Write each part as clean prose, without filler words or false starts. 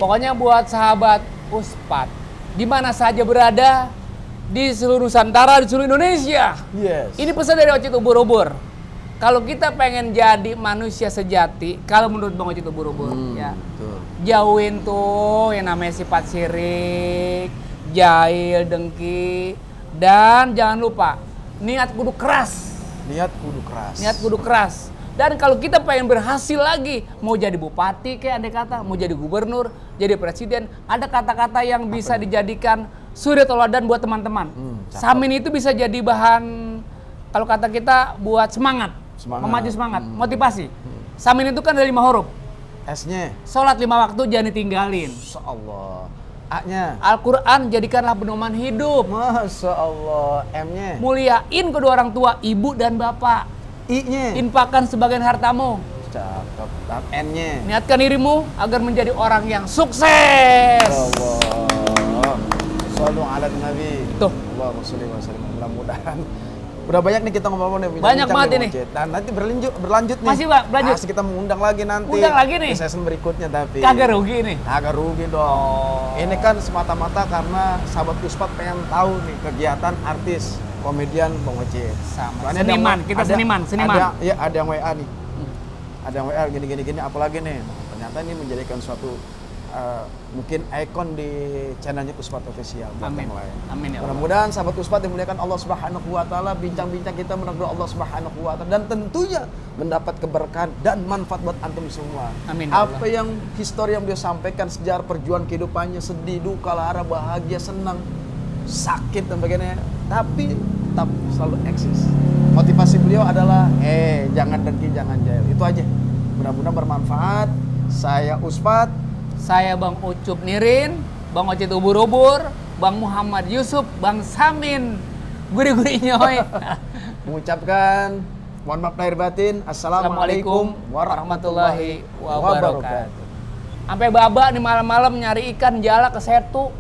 Pokoknya buat sahabat Uspat, di mana saja berada di seluruh Nusantara, di seluruh Indonesia. Yes. Ini pesan dari Ocit Ubur-Ubur. Kalau kita pengen jadi manusia sejati, kalau menurut Bang Ocit Ubur-Ubur, ya, Betul. jauhin tuh yang namanya sifat syirik, jahil, dengki, dan jangan lupa niat kudu keras. Niat kudu keras. Niat kudu keras. Dan kalau kita pengen berhasil lagi, mau jadi bupati kayak andai kata, mau jadi gubernur, jadi presiden, ada kata-kata yang bisa dijadikan suri tauladan buat teman-teman. Samin itu bisa jadi bahan, kalau kata kita, buat semangat. Memacu semangat, motivasi. Samin itu kan ada 5 huruf. S-nya. Sholat 5 waktu jangan ditinggalin. Masya Allah. A-nya. Al-Quran jadikanlah pedoman hidup. Masya Allah. M-nya. Muliain kedua orang tua, ibu dan bapak. I-nya. Infakkan sebagian hartamu. Cakep. N-nya. Niatkan dirimu agar menjadi orang yang sukses. Allah. Shallu ala Nabi. Tuh. Allahumma sholli wa sallim. Mudah-mudahan. Udah banyak nih kita ngomong nih. Banyak banget ini. Dan nanti berlanjut nih. Masih, Pak, berlanjut. Masih kita mengundang lagi nanti. Undang lagi nih. Di season berikutnya tapi. Kagak rugi nih. Kagak rugi dong. Ini kan semata-mata karena sahabat Uspat pengen tahu nih kegiatan artis komedian Bang Ocit. Sama. Soalnya Seniman, ada- kita ada- seniman. Ada yang WA nih. Ada yang WA gini, apalagi nih. Ternyata ini menjadikan suatu mungkin ikon di channelnya Uspat Official buat Amin. yang lain. Amin ya Allah. Mudah-mudahan sahabat Uspat dimuliakan Allah Subhanahu wa taala, bincang-bincang kita menurut Allah Subhanahu wa taala dan tentunya mendapat keberkahan dan manfaat buat antum semua. Amin ya Allah. Apa yang histori yang beliau sampaikan, sejarah perjuangan kehidupannya, sedih, duka, lara, bahagia, senang, sakit dan sebagainya, tapi tetap selalu eksis. Motivasi beliau adalah jangan dengki, jangan jahil. Itu aja. Mudah-mudahan bermanfaat. Saya Uspat. Saya Bang Ucup Nirin, Bang Ocit Ubur-Ubur, Bang Muhammad Yusuf, Bang Samin, guri-guri nyoy. Mengucapkan mohon maaf lahir batin. Assalamualaikum warahmatullahi wabarakatuh. Sampai baba nih malam-malam nyari ikan jala ke Setu.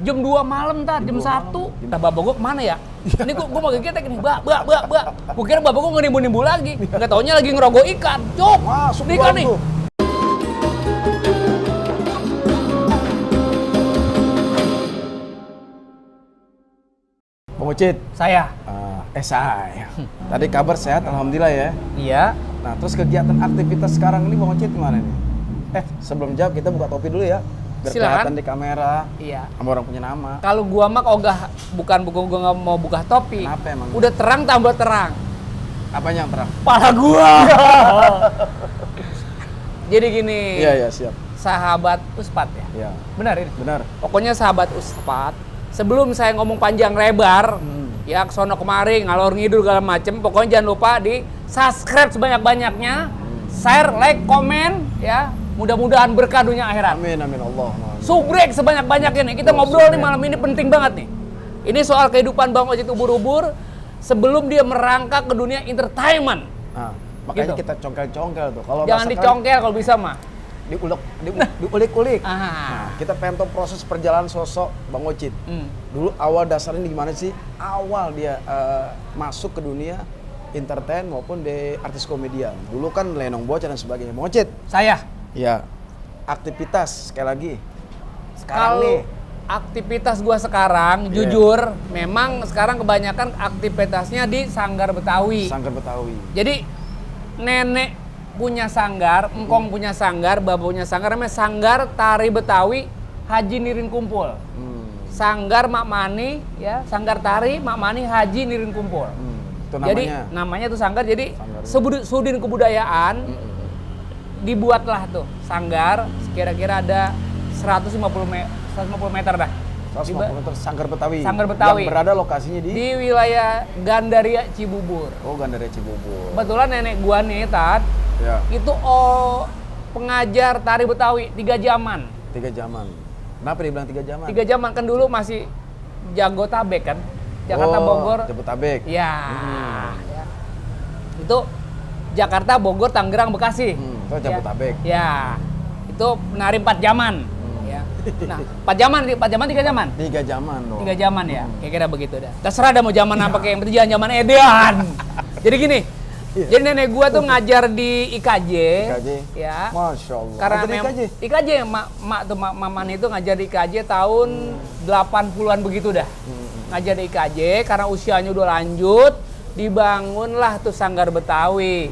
Jam 2 malam tar, jam 1. Nah, baba gua kemana ya? Ini gua mau kegiatan nih, Ba. Gua kira baba gua ngenimbu-nimbu lagi. Enggak taunya lagi ngerogoh ikan. Cuk, Masuk ini ikan nih. tuh. Bang Ocit. Saya. Saya. Tadi kabar sehat, alhamdulillah ya. Iya. Nah, terus kegiatan aktivitas sekarang ini Bang Ocit gimana nih? Sebelum jawab kita buka topi dulu ya. Biar Silakan. kelihatan di kamera. Iya. Sama orang punya nama. Kalau gua mah ogah bukan gua nggak mau buka topi. Kenapa emang? Udah terang tambah terang. Apanya yang terang? Pala gua. Jadi gini. Iya, siap. Sahabat Uspat ya. Iya. Benar ini. Benar. Pokoknya sahabat Uspat, sebelum saya ngomong panjang lebar, ya kesono kemari ngalor ngidul segala macem, pokoknya jangan lupa di subscribe sebanyak-banyaknya, share, like, komen, ya. Mudah-mudahan berkah dunia akhirat. Amin, Allah. Subrek sebanyak-banyaknya nih. Kita ngobrol nih malam ini penting banget nih. Ini soal kehidupan Bang Ocit Ubur-Ubur sebelum dia merangkak ke dunia entertainment. Nah, makanya Gitu. kita congkel-congkel tuh. Kalau Jangan bahasa dicongkel kalau bisa mah. diulik-ulik. Ah. Nah, kita pengen tahu proses perjalanan sosok Bang Ocit. Dulu awal dasarnya gimana sih? Awal dia masuk ke dunia entertain maupun di artis komedian. Dulu kan lenong bocah dan sebagainya. Bang Ocit. Saya. Ya. Aktivitas sekali lagi. Sekarang Kalau nih. aktivitas gua sekarang, jujur, memang sekarang kebanyakan aktivitasnya di Sanggar Betawi. Sanggar Betawi. Jadi nenek punya sanggar, engkong punya sanggar, bapak punya sanggar, namanya Sanggar Tari Betawi Haji Nirin Kumpul. Sanggar Mak Mani, ya, Sanggar Tari Mak Mani Haji Nirin Kumpul. Itu Jadi namanya. namanya tuh sanggar. Jadi Sanggar. Sudin Kebudayaan dibuatlah tuh sanggar, kira-kira ada 150 meter dah. 150 meter Sanggar Betawi. Sanggar Betawi. Yang berada lokasinya di Di wilayah Gandaria Cibubur. Oh, Gandaria Cibubur. Kebetulan nenek gua nih, Tat, Ya. itu pengajar tari Betawi 3 jaman. 3 jaman. Kenapa dibilang 3 jaman? 3 jaman kan dulu masih Jabotabek kan. Jakarta Bogor. Jabotabek. Ya. Ya. Itu Jakarta, Bogor, Tangerang, Bekasi. Itu Jabotabek. Ya. Itu menari 4 jaman. Ya. Nah, 4 jaman, 3 jaman. 3 jaman dong. 3 jaman ya. Kira-kira begitu dah. Terserah dah mau zaman apa kayak yang penting jangan zaman edan. Jadi gini, Jadi nenek gua tuh ngajar di IKJ. Ya. Masya Allah. Karena Ngajar di IKJ? IKJ mak tuh maman itu ngajar di IKJ tahun 80-an begitu dah. Ngajar di IKJ karena usianya udah lanjut, dibangunlah tuh sanggar Betawi.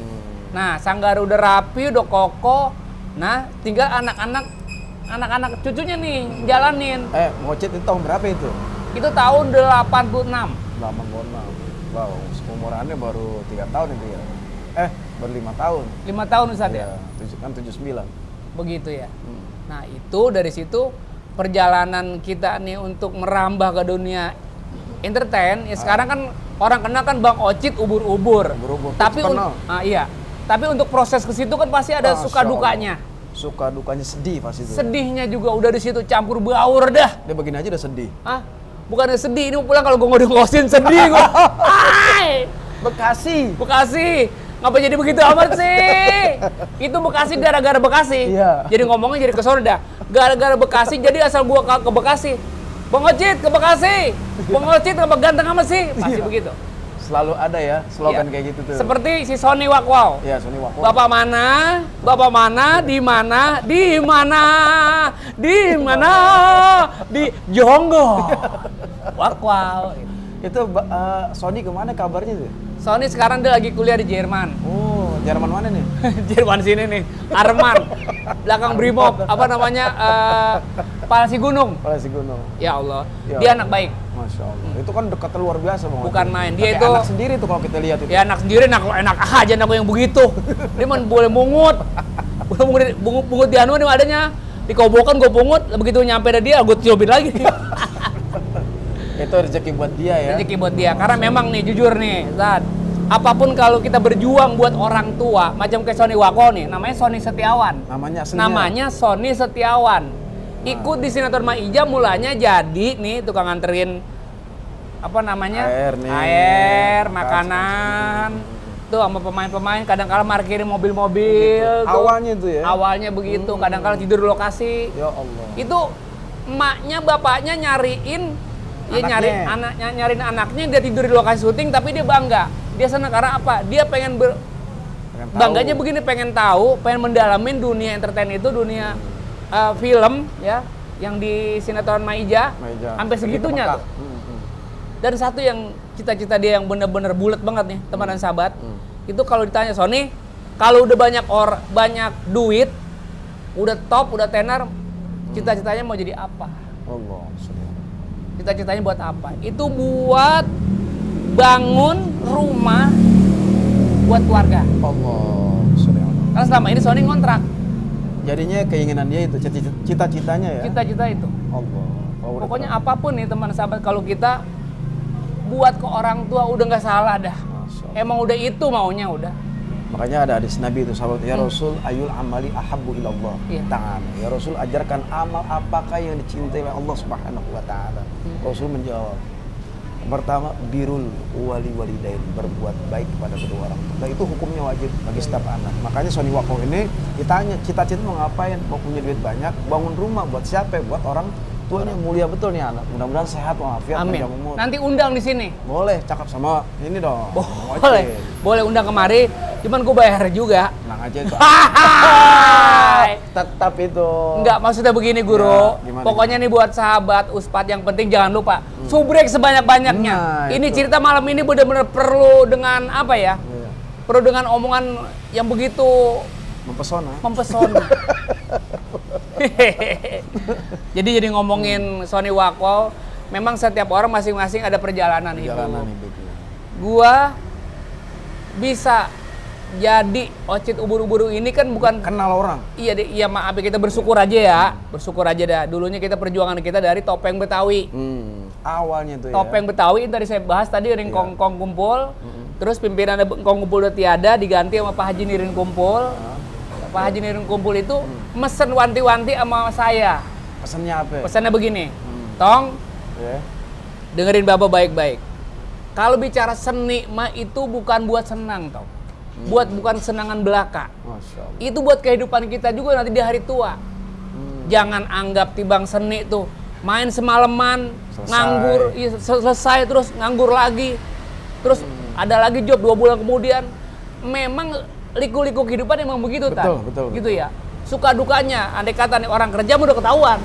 Nah, sanggar udah rapi, udah kokoh. Nah, tinggal anak-anak cucunya nih jalanin. Ngocit itu tahun berapa itu? Itu tahun 86. 86. Wow, umurannya baru 3 tahun itu ya. Baru 5 tahun. 5 tahun Ustaz ya? Kan 79. Begitu ya. Nah, itu dari situ perjalanan kita nih untuk merambah ke dunia entertain. Ya sekarang kan orang kenal kan Bang Ocit ubur-ubur. Tapi iya. Tapi untuk proses ke situ kan pasti ada suka dukanya. Suka dukanya sedih pasti itu. Sedihnya juga udah di situ campur baur dah. Dia begini aja udah sedih. Bukannya sedih, ini mau pulang kalau gue ngosin sedih gue. Bekasi. Ngapa jadi begitu amat sih? Itu Bekasi gara-gara Bekasi. Iya. Jadi ngomongnya jadi kesono dah. Gara-gara Bekasi jadi asal gua ke Bekasi. Bang Ocit ke Bekasi. Bang Ocit apa ganteng amat sih? Pasti begitu. Selalu ada ya slogan kayak gitu tuh. Seperti si Sony Wakwau. Iya, Sony Wakwau. Bapak mana? Bapak mana? Di mana? Di mana? Di mana? Di Jonggo. Wakwau. Itu Sony kemana kabarnya tuh? Sony sekarang dia lagi kuliah di Jerman. Oh, Jerman mana nih? Jerman sini nih. Arman. Belakang Brimob. Apa namanya? Palsi Gunung. Ya Allah. Dia anak baik. Masya Allah. Itu kan dekat luar biasa Bang. Bukan main. Dia itu anak sendiri tuh kalau kita lihat itu. Ya anak sendiri enak aja anak yang begitu. Dia mah boleh mungut. Bungut di anu nih adanya. Di kobokan gue pungut, begitu nyampe ada dia gue ciumin lagi. Itu rezeki buat dia ya. Rezeki buat dia. Karena memang nih jujur nih, Zat. Apapun kalau kita berjuang buat orang tua, macam kayak Sony Wakwau nih, namanya Sony Setiawan. Namanya Sony Setiawan. Ikut di sinetron Maija mulanya jadi nih tukang nganterin apa namanya? Air, makanan. Tuh sama pemain-pemain kadang-kala parkirin mobil-mobil. Awalnya itu ya. Awalnya begitu, kadang-kala tidur di lokasi. Ya Allah. Itu emaknya, bapaknya nyariin nyariin anaknya, dia tidur di lokasi syuting tapi dia bangga. Dia senang karena apa? Dia pengen bangganya begini, pengen tahu, pengen mendalamin dunia entertain itu, dunia film ya, yang di sinetron Maija. Sampai segitunya tuh. Dan satu yang cita-cita dia yang bener-bener bulat banget nih, teman dan sahabat. Itu kalau ditanya Sony, kalau udah banyak duit, udah top, udah tenar, cita-citanya mau jadi apa? Allah. Cita-citanya buat apa? Itu buat bangun rumah buat keluarga. Allah. Karena selama ini Sony ngontrak. Jadinya keinginan dia itu, cita-citanya ya? Cita-cita itu. Allah. Pokoknya apapun nih teman sahabat, kalau kita buat ke orang tua udah nggak salah dah. Emang udah itu maunya udah. Makanya ada hadis Nabi itu sahabat, ya Rasul ayul amali ahabbu ilallah ta'ala. Ya Rasul ajarkan amal apakah yang dicintai oleh Allah Subhanahu wa taala. Rasul menjawab, pertama birrul walidain, berbuat baik kepada kedua orang tua. Dan itu hukumnya wajib bagi setiap anak. Makanya Sony Wakwau ini ditanya cita-cita mau ngapain? Mau punya duit banyak, bangun rumah buat siapa? Buat orang tuanya. Mulia betul nih anak. Mudah-mudahan sehat walafiat panjang umur. Nanti undang di sini. Boleh, cakap sama ini dong. Boleh undang kemari. Cuman gue bayar juga. Tenang aja itu. Tetap itu. Enggak, maksudnya begini guru. Ya, pokoknya nih buat sahabat Ustadz yang penting jangan lupa subrek sebanyak-banyaknya. Ini cerita malam ini benar-benar perlu dengan apa ya? Perlu dengan omongan yang begitu mempesona. Jadi ngomongin Sony Wakwau, memang setiap orang masing-masing ada perjalanan hidup. Gua bisa jadi Ocit ubur-ubur ini kan bukan kenal orang. Iya maaf kita bersyukur aja ya. Bersyukur aja dah. Dulunya kita perjuangan kita dari topeng Betawi. Awalnya tuh topeng Betawi tadi saya bahas tadi Ringkong Kumpul. Terus pimpinan Ringkong Kumpul udah tiada, diganti sama Pak Haji Nirin Kumpul. Pak Haji Nirin Kumpul itu mesen wanti-wanti sama saya. Pesannya apa? Pesannya begini. Tong. Dengerin Bapak baik-baik. Kalau bicara seni mah itu bukan buat senang, tau. Bukan senangan belaka. Itu buat kehidupan kita juga nanti di hari tua. Jangan anggap tibang seni tuh main semalaman, nganggur, selesai terus nganggur lagi. Terus ada lagi job 2 bulan kemudian memang liku-liku kehidupan emang begitu, Tan. Betul. Gitu ya. Suka dukanya, andai kata nih orang kerja udah ketahuan.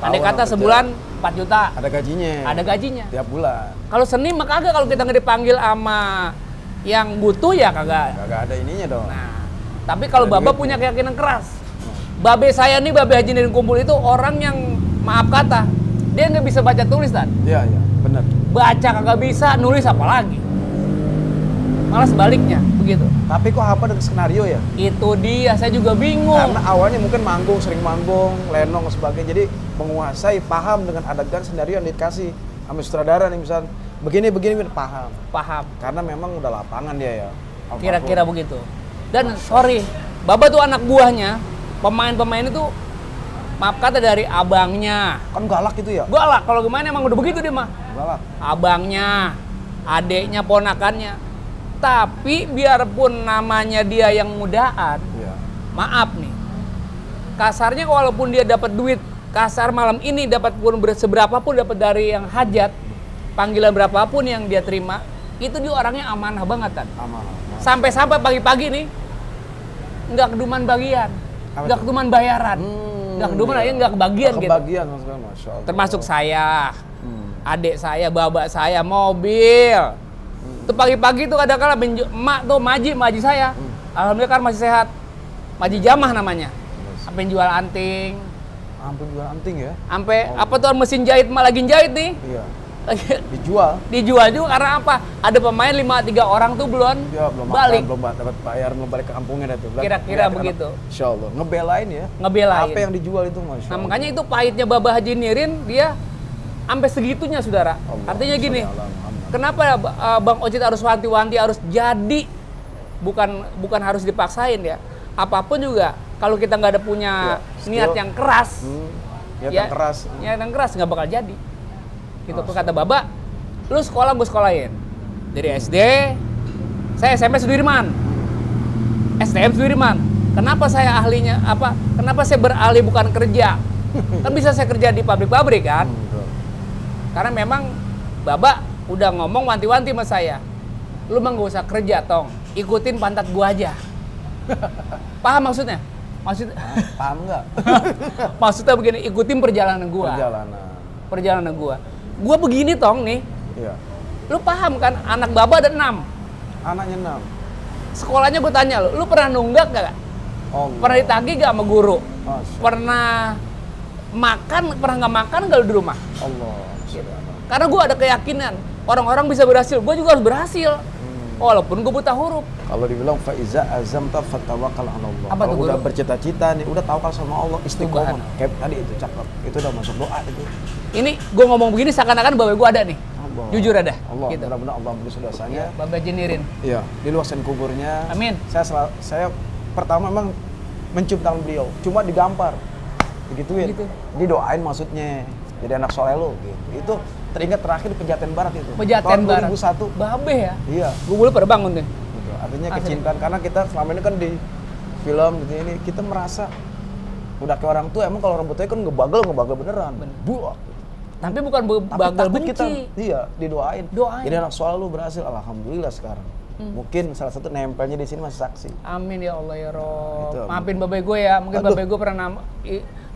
Andai kata sebulan 4 juta. Ada gajinya. Ada gajinya. Tiap bulan. Kalau seni mah kagak, kalau kita nggak dipanggil sama yang butuh ya kagak. Kagak ada ininya dong. Nah, tapi kalau Ada Baba duitnya. punya keyakinan keras. Babe saya nih, Babe Haji Nirin Kumpul itu orang yang maaf kata, dia nggak bisa baca tulis, Tan. Iya, benar. Baca kagak bisa, nulis apalagi. Malah sebaliknya, begitu. Tapi kok apa dengan skenario ya? Itu dia, saya juga bingung. Karena awalnya mungkin manggung, sering manggung, lenong dan sebagainya. Jadi menguasai, paham dengan adegan skenario yang dikasih sama sutradara nih, misal begini, paham. Paham. Karena memang udah lapangan dia ya. Almarhum. Kira-kira begitu. Dan sorry, Baba tuh anak buahnya, pemain-pemain itu maaf kata dari abangnya. Kan galak itu ya? Galak, kalau gimana emang udah begitu dia mah. Galak. Abangnya, adeknya, ponakannya. Tapi biarpun namanya dia yang mudaan, Iya. maaf nih. Kasarnya walaupun dia dapat duit kasar malam ini, dapat pun seberapa pun dapat dari yang hajat, panggilan berapapun yang dia terima, itu dia orangnya amanah banget, Tan. Aman. Sampai-sampai pagi-pagi nih nggak keduman bagian, Apa nggak tuh? keduman bayaran, nggak keduman aja nggak kebagian gitu. Kebagian maksudnya, Masya Allah. Termasuk saya, adik saya, babak saya, mobil. Itu pagi-pagi tuh kadang-kadang emak tuh maji saya. Alhamdulillah kan masih sehat. Maji Jamah namanya. Sampai jual anting, Ampun jual anting ya? sampai apa tuh mesin jahit mah lagi jahit nih. Iya. Dijual? Dijual juga karena apa? Ada pemain 3 orang tuh belum Ya, belum balik. makan, belum dapat bayar, belum balik ke kampungnya dah tuh. Kira-kira begitu. Insya Allah. Ngebelain ya? Ngebelain. Apa yang dijual itu, Masya Nah Allah. makanya itu pahitnya Baba Haji Nirin, dia sampai segitunya, saudara. Allah, Artinya gini, Sallallahu alaihi wasallam. kenapa Bang Ocit harus wanti-wanti, harus jadi, bukan harus dipaksain ya. Apapun juga, kalau kita nggak ada punya niat yang keras, Niat yang keras. niat yang keras nggak bakal jadi. Gitu kata Baba, lu sekolah gue sekolahin. Dari SD, saya SMP Sudirman, STM Sudirman. Kenapa saya ahlinya apa? Kenapa saya beralih bukan kerja? Kan bisa saya kerja di pabrik-pabrik kan? Betul. Karena memang Baba udah ngomong wanti-wanti sama saya. Lu mah gak usah kerja, Tong. Ikutin pantat gua aja. Paham maksudnya? Paham nggak? Maksudnya begini, ikutin perjalanan gua. Perjalanan gua. Gua begini, Tong, nih. Iya. Lu paham kan, anak Baba ada 6. Anaknya 6. Sekolahnya gua tanya lu pernah nunggak gak? Allah. Pernah ditagih gak sama guru? Masya Pernah makan, pernah nggak makan gak lu di rumah? Allah. Subhanallah. Karena gue ada keyakinan orang-orang bisa berhasil, gue juga harus berhasil. Walaupun gue buta huruf. Kalau dibilang faiza azamta fatawakkal 'ala Allah. Apa Kalau tuh, udah Guru? bercita-cita nih, udah tawakal sama Allah, istiqomah. Subhanallah. Kayak tadi itu cakep. Itu udah masuk doa itu. Ini gue ngomong begini seakan-akan bapak gue ada nih. Allah. Jujur ada. Allah, Gitu. mudah-mudahan Allah ampuni dosanya. Bapak jenirin. Iya, diluaskan kuburnya. Amin. Saya pertama memang mencium tangan beliau, cuma digampar. Digituin. Gitu. Didoain maksudnya. Jadi anak soleh lo gitu. Itu teringat terakhir Pejaten Barat itu. Pejaten tahun Barat. 2001. Babe ya. Iya. Gue boleh pada bangun tuh. Gitu. Artinya Asli. kecintaan karena kita selama ini kan di film gitu ini kita merasa udah kayak orang tua, emang kalau orang tua kan ngebagel beneran. Buak. Tapi bukan Tapi bagal takut benci. kita, iya, didoain. Doain. Jadi anak soleh lu berhasil, alhamdulillah sekarang. Mungkin salah satu nempelnya di sini masih saksi. Amin ya Allah ya Rob. Itu, amin. Maafin babe gue ya. Mungkin Aduh. babe gue pernah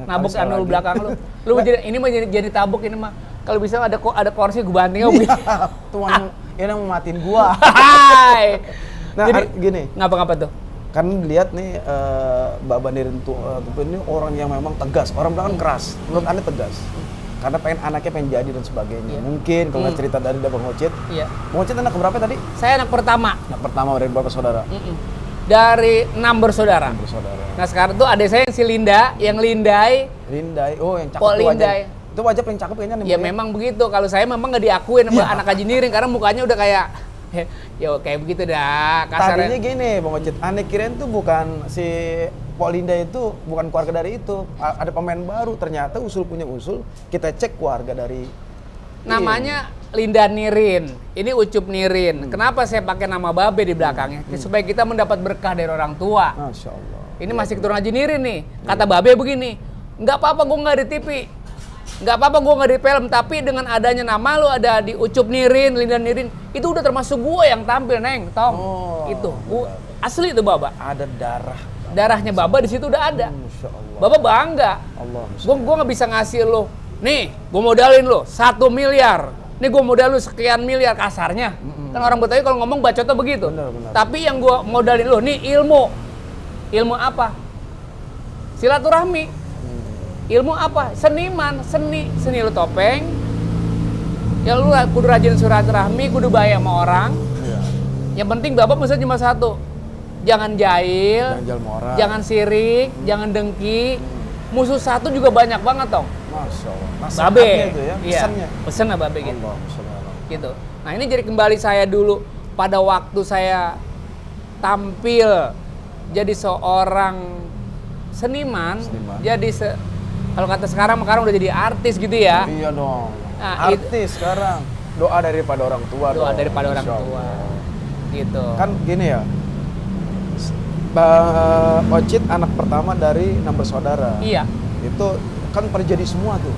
nabuk Sekali anul lagi. belakang lu. Lu ini mah jadi tabuk ini mah. Kalau bisa ada kursi gue banting aja. Tuh ini mau matiin gua. Hai. Nah, Jadi gini, ngapa-ngapa tuh? kan lihat nih Mbak Banirin tuh ini orang yang memang tegas. Orang bilang kan keras, menurut Anda tegas. Karena pengen anaknya pengen jadi dan sebagainya. Iya. Mungkin kalau nggak cerita dari Bang Ocit. Iya. Bang Ocit anak keberapa tadi? Saya anak pertama. Anak pertama dari berapa saudara? Dari 6 bersaudara. Bersaudara. Nah sekarang tuh adik saya yang si Linda, yang Lindai. Lindai, oh yang cakep Pok tuh wajah. Lindai. Itu wajah paling cakep kayaknya nih. Ya Bang, memang begitu. Kalau saya memang nggak diakuin sama anak Haji Nirin karena mukanya udah kayak ya kayak begitu dah Tadinya kasarnya. gini Bang Ocit, aneh kirain tuh bukan si Pok Linda itu bukan keluarga dari itu. Ada pemain baru, ternyata punya usul. Kita cek keluarga dari Namanya Linda Nirin. Ini Ucup Nirin. Kenapa saya pakai nama Babe di belakangnya? Supaya kita mendapat berkah dari orang tua. Masya Allah. Ini masih keturunan Haji Nirin nih. Kata Babe begini, nggak apa-apa gue nggak di TV, nggak apa-apa gue nggak di film, tapi dengan adanya nama lu ada di Ucup Nirin, Linda Nirin, itu udah termasuk gue yang tampil, Neng, Tong. Oh, Itu. Asli itu Baba. Ada darah. Darahnya Baba di situ udah ada. Masya Allah. Baba bangga. Allah. Gua nggak bisa ngasih lo. Nih, gua modalin lo 1 miliar. Nih gua modal lo sekian miliar kasarnya. Kan orang Betawi kalau ngomong bacotnya begitu. Benar, benar. Tapi yang gua modalin lo nih ilmu. Ilmu apa? Silaturahmi. Ilmu apa? Seniman, seni lu topeng. Ya lu kudu rajin silaturahmi, kudu baik sama orang. Iya. Yang penting Bapak pesan cuma satu. Jangan jahil, Jangan jual orang. jangan sirik, jangan dengki. Musuh satu juga banyak banget tong. Masya Allah. Babe. Nasihatnya itu ya, Iya, pesannya. pesannya Babe gitu. Allah, Masya Allah. Gitu. Nah ini jadi kembali saya dulu pada waktu saya tampil jadi seorang seniman. Jadi kalau kata sekarang udah jadi artis gitu ya. Iya dong. Nah, Artis sekarang. Doa daripada orang tua. Doa dong. daripada orang Masya tua. Allah. Gitu. Kan gini ya. Bang Ocit anak pertama dari 6 bersaudara. Iya. Itu kan terjadi semua tuh.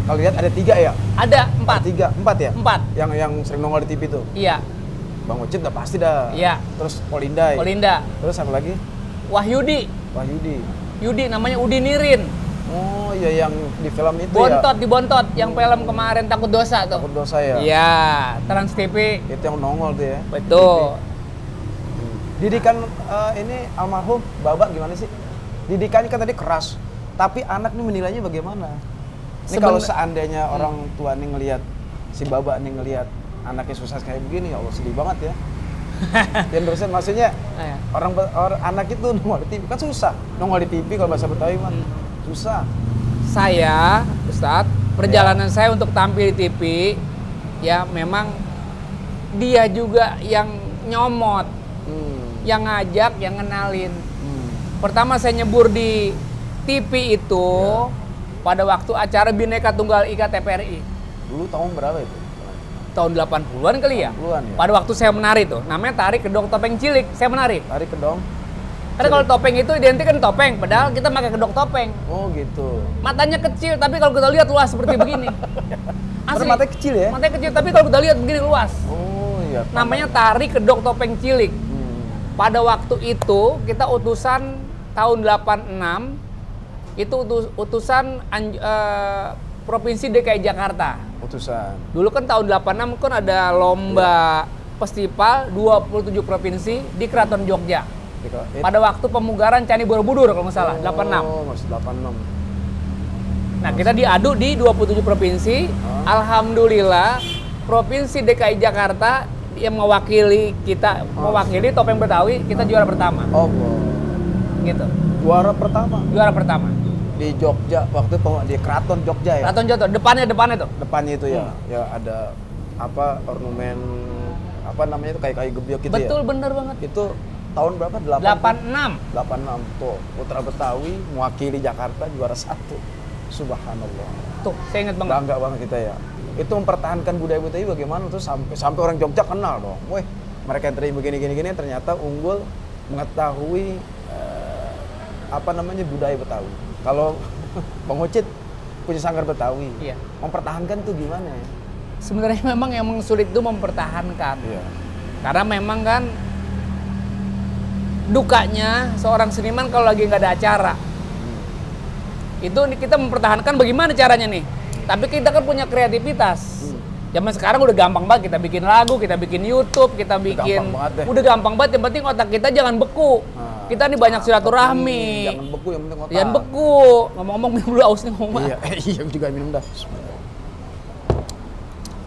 Kalau lihat ada 3 ya? Ada 4. 4 ya? 4. Yang sering nongol di TV tuh. Iya. Bang Ocit udah pasti dah. Iya. Terus Polindai. Polinda. Terus apa lagi? Wahyudi. Wahyudi. Yudi namanya Udinirin. Oh iya yang di film itu Bontot ya. di Bontot yang film kemarin Takut Dosa tuh. Takut Dosa ya. Iya, Trans TV. Itu yang nongol tuh ya. Betul. Didikan ini almarhum Baba gimana sih? Didikannya kan tadi keras, tapi anak nih menilainya bagaimana? Ini kalau seandainya orang tua nih ngelihat si Baba nih ngelihat anaknya susah kayak begini, ya Allah sedih banget ya. Dan terusan maksudnya orang anak itu nongol di TV kan susah. Nongol di TV kalau bahasa Betawi mah susah. Saya, Ustadz, perjalanan saya untuk tampil di TV ya memang dia juga yang nyomot, yang ngajak, yang ngenalin. Pertama saya nyebur di TV itu pada waktu acara Bhinneka Tunggal Ika TPRI. Dulu tahun berapa itu? Tahun 80-an kali ya? 80-an ya? Pada waktu saya menari tuh, namanya tari kedong topeng cilik, saya menari. Tari kedong. Karena kalau topeng itu identik kan topeng, padahal kita pakai kedok topeng. Oh gitu. Matanya kecil, tapi kalau kita lihat luas seperti begini. Asli. Matanya kecil ya? Matanya kecil, tapi kalau kita lihat begini luas. Oh iya. Namanya tari kedok topeng cilik. Pada waktu itu kita utusan tahun 86 itu utusan Provinsi DKI Jakarta. Utusan. Dulu kan tahun 86 kan ada lomba festival 27 provinsi di Keraton Jogja. Pada waktu pemugaran Candi Borobudur kalau nggak salah, 86. Oh, maksud 86. Nah, kita diadu di 27 provinsi. Alhamdulillah, Provinsi DKI Jakarta yang mewakili kita, mewakili topeng Betawi, kita juara pertama. Oh, Gitu. juara pertama Juara pertama. di Jogja waktu itu di Keraton Jogja ya. Keraton Jogja, depannya tuh. Depannya itu ya, ya ada apa ornamen apa namanya itu kayak gebyok gitu ya. Betul, bener banget. Itu tahun berapa? 86. 86 tuh. Putra Betawi mewakili Jakarta juara 1. Subhanallah. Tuh, saya ingat banget. Bangga banget kita ya. Itu mempertahankan budaya Betawi bagaimana tuh sampai orang Jogja kenal dong. Weh, mereka yang tadi begini ternyata unggul mengetahui apa namanya budaya Betawi. Kalau Bang Ocit punya sanggar Betawi, Iya. mempertahankan tuh gimana ya? Sebenarnya memang yang sulit itu mempertahankan. Iya. Karena memang kan dukanya seorang seniman kalau lagi nggak ada acara. Itu kita mempertahankan bagaimana caranya nih. Tapi kita kan punya kreativitas. Zaman sekarang udah gampang banget, kita bikin lagu, kita bikin YouTube, kita bikin udah gampang banget, yang penting otak kita jangan beku. Kita nih banyak silaturahmi. Jangan beku, yang penting otak. Jangan beku. Ngomong-ngomong minum dulu aus nih ngomong. Iya, iya juga minum dah.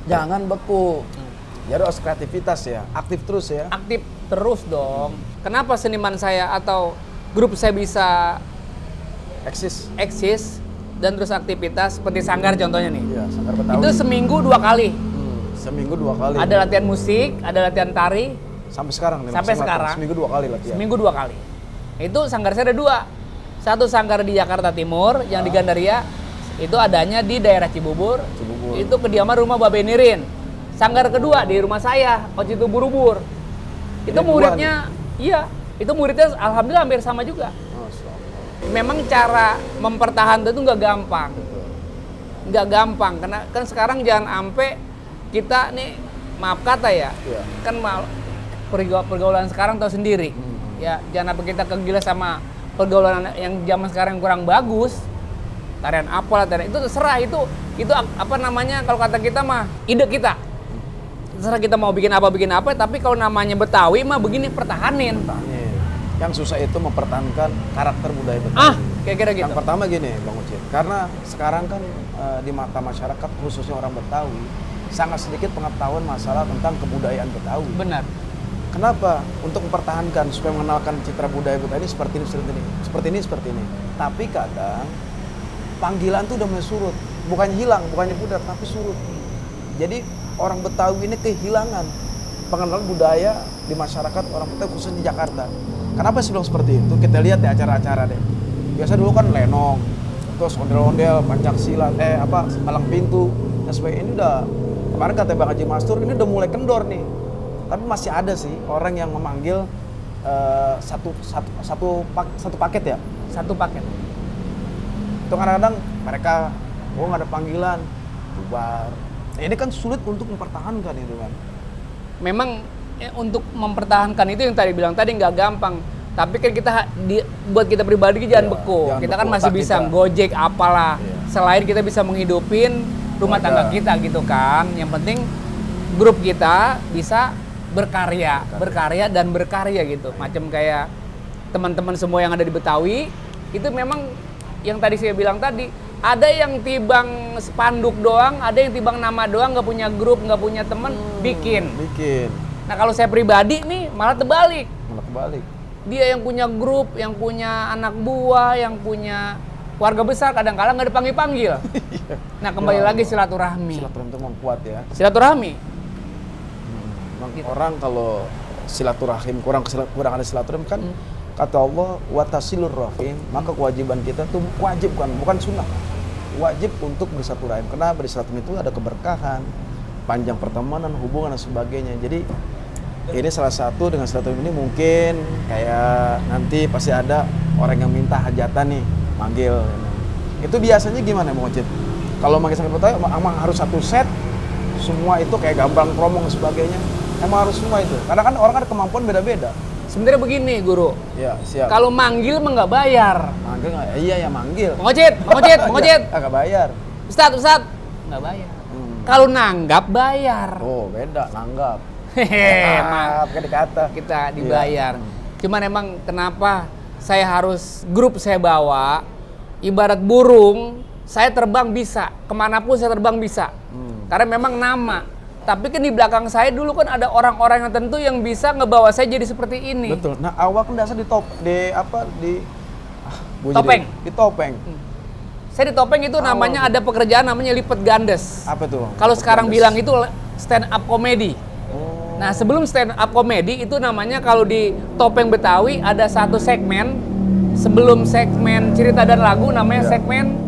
Jangan beku. Jadi harus kreativitas ya, aktif terus ya. Aktif terus dong. Kenapa seniman saya atau grup saya bisa eksis dan terus aktivitas seperti sanggar contohnya nih. Iya, sanggar Betawi. Itu seminggu 2 kali. Seminggu 2 kali. Ada latihan musik, ada latihan tari. Sampai sekarang nih. Sampai sekarang. Seminggu 2 kali latihan. Seminggu 2 kali. Itu sanggar saya ada 2. Satu sanggar di Jakarta Timur yang di Gandaria. Itu adanya di daerah Cibubur. Itu kediaman rumah Babe Nirin. Sanggar kedua di rumah saya, Ocit Ubur-Ubur. Itu muridnya, iya. Itu muridnya alhamdulillah hampir sama juga. Memang cara mempertahankan itu nggak gampang. Nggak gampang, karena kan sekarang jangan sampai kita nih, maaf kata ya, kan pergaulan sekarang tahu sendiri. Ya jangan sampai kita kegila sama pergaulan yang zaman sekarang yang kurang bagus. Tarian apalah, tarian itu terserah, itu apa namanya, kalau kata kita mah ide kita. Terserah kita mau bikin apa, tapi kalau namanya Betawi mah begini, pertahanin. Yang susah itu mempertahankan karakter budaya Betawi. Kayak kira gitu. Yang pertama gini, Bang Ucit, karena sekarang kan di mata masyarakat khususnya orang Betawi sangat sedikit pengetahuan masalah tentang kebudayaan Betawi. Benar. Kenapa? Untuk mempertahankan supaya mengenalkan citra budaya Betawi ini seperti ini. Tapi kadang panggilan tuh udah mulai surut, bukannya hilang, bukannya pudar, tapi surut. Jadi orang Betawi ini kehilangan pengenalan budaya di masyarakat orang Betawi khususnya di Jakarta. Kenapa sih bilang seperti itu? Kita lihat di acara-acara deh. Biasa dulu kan lenong, terus ondel-ondel, pencaksilat, palang pintu, dan sebagainya. Ini udah, kemarin kata Bang Haji Mastur, ini udah mulai kendor nih. Tapi masih ada sih orang yang memanggil satu paket ya. Satu paket. Itu kadang-kadang mereka, nggak ada panggilan, bubar. Nah, ini kan sulit untuk mempertahankan itu kan. Memang untuk mempertahankan itu yang tadi bilang tadi nggak gampang. Tapi kan kita buat kita pribadi jangan beku. Jangan Kita kan beku, masih otak bisa kita. gojek apalah. Iya. Selain kita bisa menghidupin rumah tangga kita gitu kan. Yang penting grup kita bisa berkarya dan berkarya gitu. Macam kayak teman-teman semua yang ada di Betawi itu memang yang tadi saya bilang tadi, ada yang tibang spanduk doang, ada yang tibang nama doang, nggak punya grup, nggak punya teman, bikin. Nah kalau saya pribadi nih malah terbalik. Dia yang punya grup, yang punya anak buah, yang punya keluarga besar, kadang-kadang nggak dipanggil-panggil. Nah kembali lagi silaturahmi. Silaturahmi itu memang kuat ya. Silaturahmi. Gitu. Orang kalau silaturahim kurang ada silaturahim kan kata Allah watasilur rahim, maka kewajiban kita tuh wajib bukan sunnah, wajib untuk bersilaturahim. Karena bersilaturahim itu ada keberkahan, panjang pertemanan, hubungan dan sebagainya. Jadi ini salah satu dengan silaturahim ini mungkin kayak nanti pasti ada orang yang minta hajatan nih manggil. Itu biasanya gimana Bang Ocit? Kalau manggil sangat Betawi emang harus satu set semua itu kayak gamblang promong dan sebagainya. Emang harus semua itu. Karena kan orang ada kemampuan beda-beda. Sebenarnya begini, Guru. Ya, siap. Kalau manggil mah nggak bayar. Manggil nggak? Iya ya manggil. Bang Ocit. Nggak bayar. Ustadz, nggak bayar. Kalau nanggap bayar. Oh beda, nanggap. Maaf, kata kita dibayar. Cuman emang kenapa saya harus grup saya bawa, ibarat burung, saya terbang bisa, kemanapun saya terbang bisa. Karena memang nama. Tapi kan di belakang saya dulu kan ada orang-orang yang tentu yang bisa ngebawa saya jadi seperti ini. Betul. Nah awal kan dasar di topeng. Di topeng. Saya di topeng itu namanya ada pekerjaan namanya lipat gandes. Apa tuh? Kalau sekarang bilang itu stand up comedy. Nah sebelum stand up comedy itu namanya kalau di topeng Betawi ada satu segmen sebelum segmen cerita dan lagu namanya segmen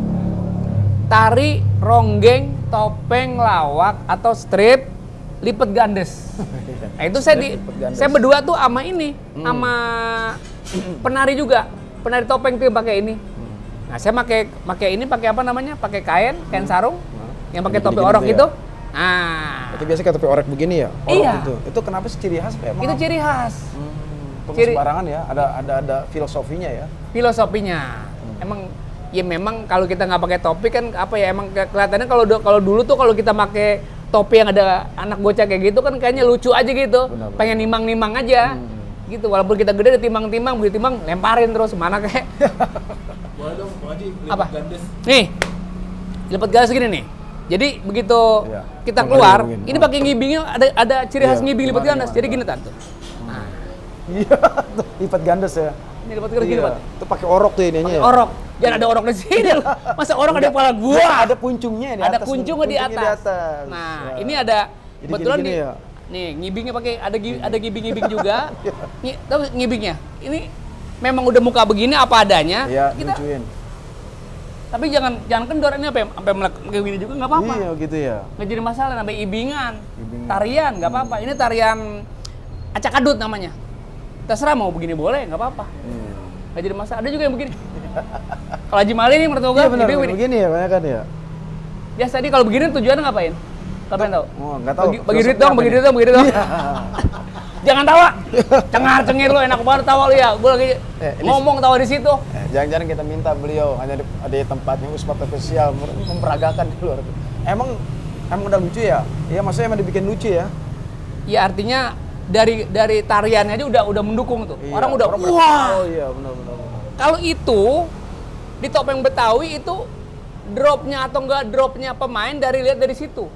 tari, ronggeng, topeng, lawak atau strip, lipat gandes. Nah itu saya berdua tuh sama ini, sama penari juga, penari topeng tuh yang pakai ini. Nah saya pakai ini pakai apa namanya? Pakai kain sarung, yang pakai topi orok itu. Nah, itu biasa kayak topi orek begini ya? Iya. Itu kenapa sih ciri khas? Itu ciri khas. Sembarangan ya, ada filosofinya ya. Filosofinya. Memang kalau kita nggak pakai topi kan apa ya, emang kelihatannya kalau dulu tuh kalau kita pakai topi yang ada anak bocah kayak gitu kan kayaknya lucu aja gitu. Benar. Pengen nimang-nimang aja. Gitu walaupun kita gede ditimbang-timbang, begitu timbang lemparin terus mana kayak. Boleh dong, Bang Haji, Apa? lipat gandes. Nih. Lipat gandes gini nih. Jadi begitu kita keluar, ini pakai ngibingnya ada ciri khas ngibing lipat gandes. Jadi gini tante. Nah. Iya, lipat gandes ya. Ini lipat gandes gini, Pak. Itu pakai orok tuh ininya ya. Orok. Jangan ada orok di sini. Masa orok ada di kepala gua? Ada puncungnya di atas. Ada kuncungnya di atas. Nah, ini ada jadi kebetulan gini nih. ya? Nih, ngibingnya pakai ada ngibing-ngibing juga. Tahu ngibingnya? Ini memang udah muka begini apa adanya. Iya, kita lucuin. Tapi jangan kendor ini sampai kayak gini juga nggak apa-apa. Iya, gitu ya. Nggak jadi masalah, sampai ibingan. Tarian nggak apa-apa. Ini tarian acak adut namanya. Terserah mau begini boleh, nggak apa-apa. Nggak jadi masalah. Ada juga yang begini. Kalau Haji Mali nih mertua gue, Iya benar, begini ya banyak kan ya. Biasa tadi kalau begini tujuannya ngapain? Kalian tahu? Oh, nggak tahu. Bagi duit dong, bagi duit dong. Jangan tawa. Cengar-cengir lu, enak banget tawa lu ya. Gue lagi ngomong tawa di situ. Jangan-jangan kita minta beliau hanya di tempatnya Uspat Official memperagakan di luar. Emang udah lucu ya? Iya, maksudnya emang dibikin lucu ya? Ya artinya dari tariannya aja udah mendukung tuh. Iya, Orang udah orang wah. Oh iya, benar. Kalau itu di Topeng Betawi itu dropnya atau enggak dropnya pemain lihat dari situ.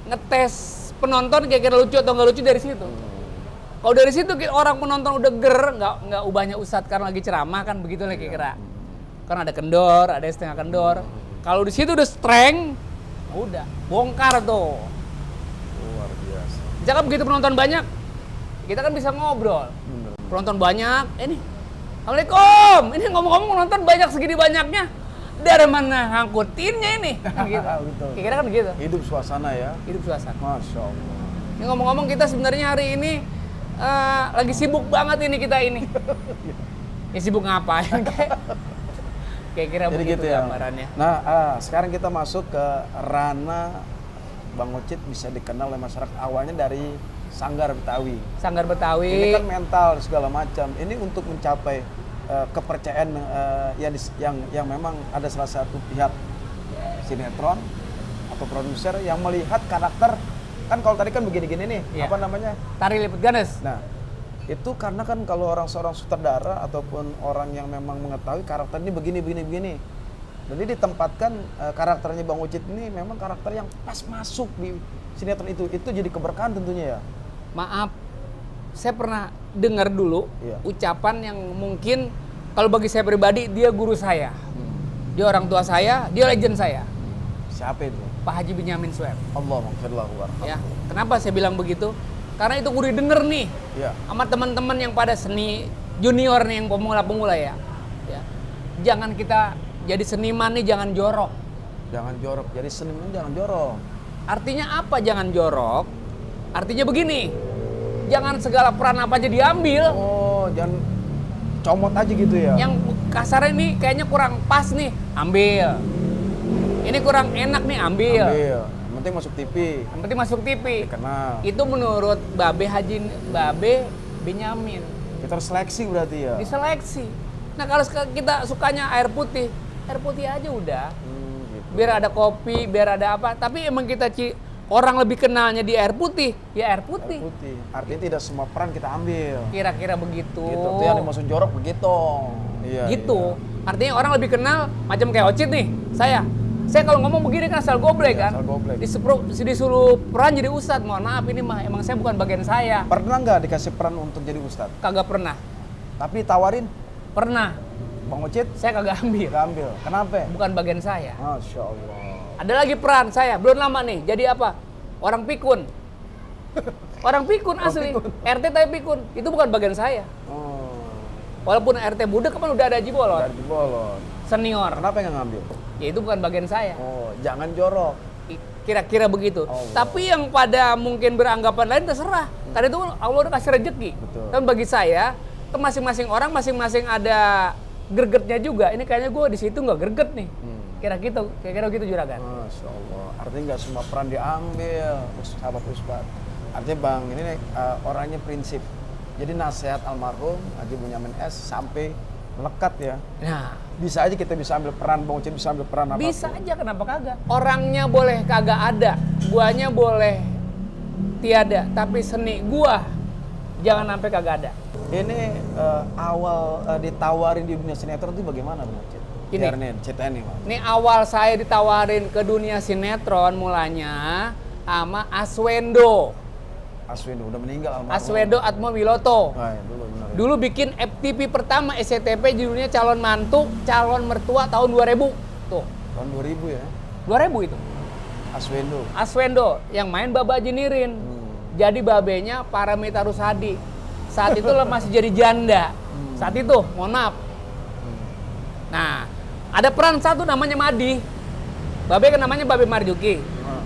Ngetes penonton kira-kira lucu atau enggak lucu dari situ. Kalau dari situ orang penonton udah nggak ubahnya Ustadz karena lagi ceramah kan begitu lah kira-kira. Kan ada kendor, ada setengah kendor. Kalau di situ udah strength, udah bongkar tuh. Luar biasa. Jangan begitu penonton banyak, kita kan bisa ngobrol. Penonton banyak, ini Assalamualaikum. Ini ngomong-ngomong penonton banyak segini banyaknya. Dari mana ngangkutinnya ini? Gitu. Betul. Kira-kira kan begitu. Hidup suasana ya. Hidup suasana. Masya Allah. Ini ngomong-ngomong kita sebenarnya hari ini lagi sibuk banget ini kita ini. Ya sibuk ngapain? Kayak kira Jadi begitu gitu ya. gambarannya. Nah, sekarang kita masuk ke ranah Bang Ocit bisa dikenal oleh masyarakat awalnya dari Sanggar Betawi. Sanggar Betawi. Ini kan mental segala macam. Ini untuk mencapai kepercayaan yang memang ada salah satu pihak sinetron atau produser yang melihat karakter, kan kalau tadi kan begini-gini nih, Iya. apa namanya? Tari Liput Ganes. Nah, itu karena kan kalau seorang sutradara ataupun orang yang memang mengetahui karakter ini begini. Jadi ditempatkan karakternya Bang Ocit ini memang karakter yang pas masuk di sinetron itu jadi keberkahan tentunya ya. Maaf, saya pernah dengar dulu Iya. ucapan yang mungkin kalau bagi saya pribadi dia guru saya. Dia orang tua saya, dia legend saya. Siapa itu? Pak Haji Benyamin Sueb. Allah maghfirlahu warhamhu. Ya, kenapa saya bilang begitu? Karena itu kudu denger nih Ya. sama teman-teman yang pada seni junior nih yang pemula-pemula ya. Jangan kita jadi seniman nih jangan jorok. Jangan jorok. Jadi seniman jangan jorok. Artinya apa jangan jorok? Artinya begini. Jangan segala peran apa aja diambil. Oh, jangan comot aja gitu ya. Yang kasarnya ini kayaknya kurang pas nih, ambil. Ini kurang enak nih, ambil. Yang penting masuk TV. Yang penting masuk TV. Dikenal. Itu menurut Babe Benyamin. Kita harus seleksi berarti ya. Diseleksi. Nah kalau kita sukanya air putih aja udah. Gitu. Biar ada kopi, biar ada apa. Tapi emang orang lebih kenalnya di air putih, ya air putih. Air putih. Artinya tidak semua peran kita ambil. Kira-kira begitu. Gitu. Itu yang dimaksud jorok begitu. Iya. Gitu. Iya. Artinya orang lebih kenal macam kayak Ocit nih. Saya kalau ngomong begini kan asal goblek Iya, kan. asal goblek. Disuruh peran jadi ustadz. Mohon maaf ini mah emang saya bukan bagian saya. Pernah nggak dikasih peran untuk jadi ustadz? Kagak pernah. Tapi tawarin Pernah. Bang Ocit Saya kagak ambil. nggak ambil. Kenapa? Bukan bagian saya. Masya Allah. Ada lagi peran saya, belum lama nih. Jadi apa? Orang pikun. Orang pikun asli. RT tapi pikun. Itu bukan bagian saya. Oh. Walaupun RT budek kan udah ada Haji Bolot. Dari bolot. Senior. Kenapa yang ngambil? Ya itu bukan bagian saya. Oh, jangan jorok. Kira-kira begitu. Allah. Tapi yang pada mungkin beranggapan lain terserah. Karena itu Allah udah kasih rezeki. Betul. Dan bagi saya, itu masing-masing orang masing-masing ada gregetnya juga. Ini kayaknya gue di situ nggak greget nih. Kira-kira gitu Juragan. Masya Allah. Artinya nggak semua peran diambil, sahabat Uspat. Artinya Bang, ini orangnya prinsip. Jadi nasihat almarhum Haji Benyamin S sampai melekat ya. Nah, Bisa aja kita bisa ambil peran, Bang Ocit bisa ambil peran apa? bisa aja kenapa kagak? Orangnya boleh kagak ada, guanya boleh tiada, tapi seni gua jangan sampai kagak ada. Ini awal ditawarin di dunia sinetron itu bagaimana Bang Ocit? Ini. Ceritain nih Bang. Ini awal saya ditawarin ke dunia sinetron mulanya sama Aswendo. Aswendo udah meninggal almarhum. Aswendo Atmo Wiloto. Ah, ya, dulu benar. Dulu bikin FTV pertama SCTV judulnya Calon Mantu, Calon Mertua tahun 2000. Tuh, Tahun 2000 ya. 2000 itu. Aswendo. Aswendo yang main Baba Jinirin. Jadi babenya Paramita Rusadi. Saat itu lo masih jadi janda. Saat itu, mohon maaf. Nah, ada peran satu namanya Madi. Babe kan namanya Babe Marjuki.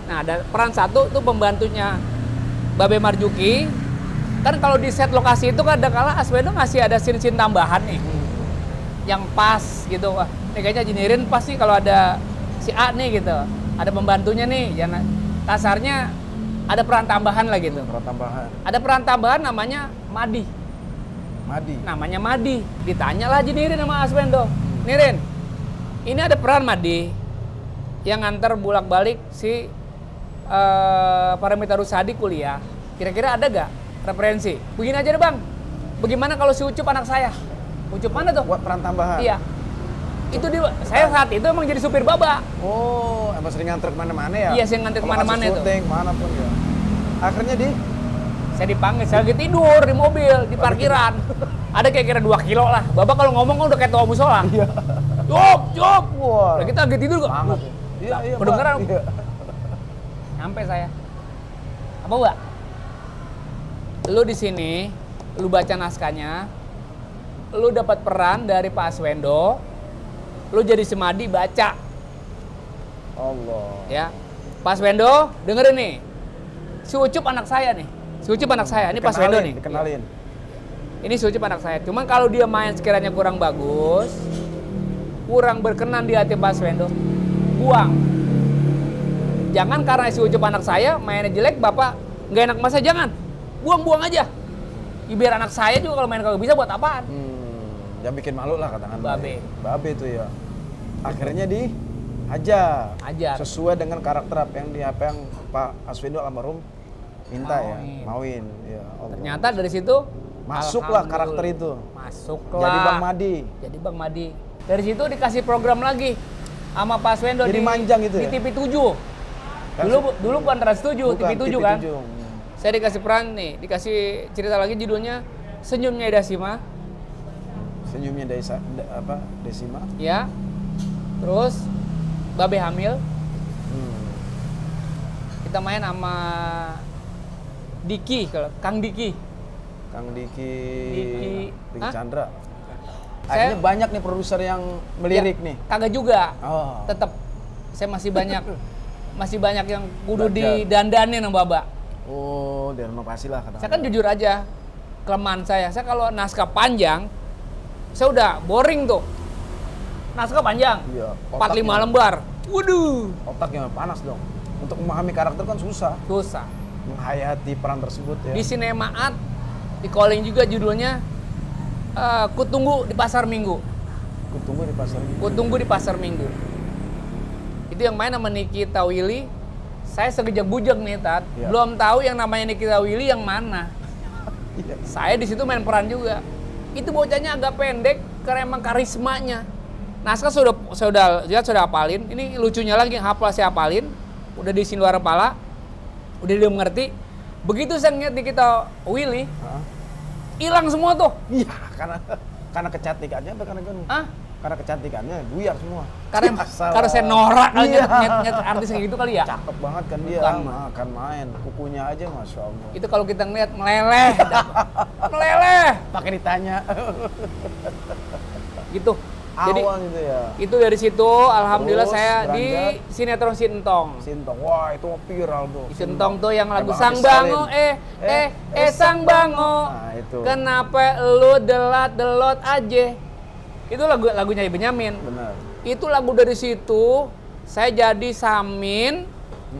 Nah, ada peran satu tuh pembantunya Babe Marjuki. Kan kalau di set lokasi itu kadang-kala Aswendo ngasih ada scene-scene tambahan nih. Yang pas gitu. Wah, ini kayaknya Jinirin pas nih kalau ada si A nih gitu. Ada pembantunya nih. Ya, kasarnya ada peran tambahan lah gitu. Peran tambahan. Ada peran tambahan namanya Madi. Madi. Namanya Madi. Ditanyalah Haji Nirin sama Aswendo. Nirin, ini ada peran Madi yang nganter bolak-balik si Paramitha Rusady kuliah. Kira-kira ada gak referensi? Begini aja deh bang, bagaimana kalau si Ucup anak saya? Ucup mana tuh? Buat peran tambahan. Iya. Itu dia, saya saat itu emang jadi supir baba. Oh, emang sering nganter kemana-mana ya? Iya, sering nganter Kalau kemana-mana masih itu. syuting, manapun ya. Akhirnya Saya dipanggil, saya lagi tidur di mobil, di parkiran. Ada kira-kira 2 kilo lah. Baba kalau ngomong kan udah kayak tua musola. Iya. Cup! Wah. Lah kita lagi tidur kok. Banget. Iya, iya. Kedengeran. Pak. Iya. Sampai saya. Apa, Mbak? Lu di sini, lu baca naskahnya, lu dapat peran dari Pak Aswendo, lu jadi Semadi baca, Allah. ya. Pak Aswendo, dengerin nih. Si Ucup anak saya nih. Si Ucup anak saya, ini Pak Aswendo nih. Dikenalin. Ini si Ucup anak saya. Cuman kalau dia main sekiranya kurang bagus, kurang berkenan di hati Pak Aswendo, buang. Jangan karena si Ucup anak saya mainnya jelek, Bapak nggak enak masa jangan. Buang-buang aja. Ya, biar anak saya juga kalau main kagak bisa buat apaan? Yang bikin malu lah katakan. Babe. Babe itu ya. Akhirnya dihajar. Hajar. Sesuai dengan karakter apa yang Pak Aswendo almarhum minta ya. Mauin. Ya, Allah. Ternyata dari situ Masuklah alhamdulillah, karakter itu. Masuklah. Jadi Bang Madi. Jadi Bang Madi. Dari situ dikasih program lagi sama Pak Aswendo Jadi di manjang gitu di ya? TV 7. Dulu bukan Trans 7, TV 7 kan. Saya dikasih peran nih, dikasih cerita lagi judulnya Senyumnya Desima. Senyumnya Desima. Ya. Terus Babe Hamil. Kita main sama Diki, kalau Kang Diki. Kang Diki Hah? Chandra. Saya- Akhirnya banyak nih produser yang melirik Ya, nih. Kagak juga. Oh. Tetap saya masih banyak yang kudu Belajar. didandanin sama Baba. Oh, direnovasi lah kata. Saya kan jujur aja, kelemahan saya kalau naskah panjang, saya udah boring tuh. Naskah panjang, Iya, 4-5 otaknya. lembar. Waduh, Otaknya panas dong. Untuk memahami karakter kan susah. susah. Menghayati peran tersebut ya. Di Sinemaat, di calling juga judulnya Kutunggu di Pasar Minggu. Kutunggu di pasar ini. Kutunggu di Pasar Minggu. Itu yang main sama Nikita Willy. Saya segejek-bujek nih, Tat. Iya. Belum tahu yang namanya Nikita Willy yang mana. Iya. Saya di situ main peran juga. Itu bocahnya agak pendek karena emang karismanya. Naskah sudah hafalin. Ini lucunya lagi, hafal saya hafalin. Udah di luar kepala. Udah dia mengerti. Begitu saya ngeliat Nikita Willy, Hah? hilang semua tuh. Iya, karena kecantikannya apa karena kan? Ah, Karena kecantikannya buyar semua. karena Masalah. saya norak kali Iya. nyet artis kayak gitu kali ya. Cakep banget kan dia. Bukan. Makan main, kukunya aja Masya Allah. Itu kalau kita ngeliat meleleh, meleleh, Pakai ditanya. gitu. Jadi Awal gitu ya. itu dari situ, alhamdulillah Terus saya beranjak. di sinetron Sintong. Sintong, wah itu viral tuh. Sintong tuh yang lagu Bang Sang Hafiz Bango, Salim. Sang Bango. Nah, itu. Kenapa lu delot aja? Itu lagunya Benyamin. Benar. Itu lagu dari situ, saya jadi Samin,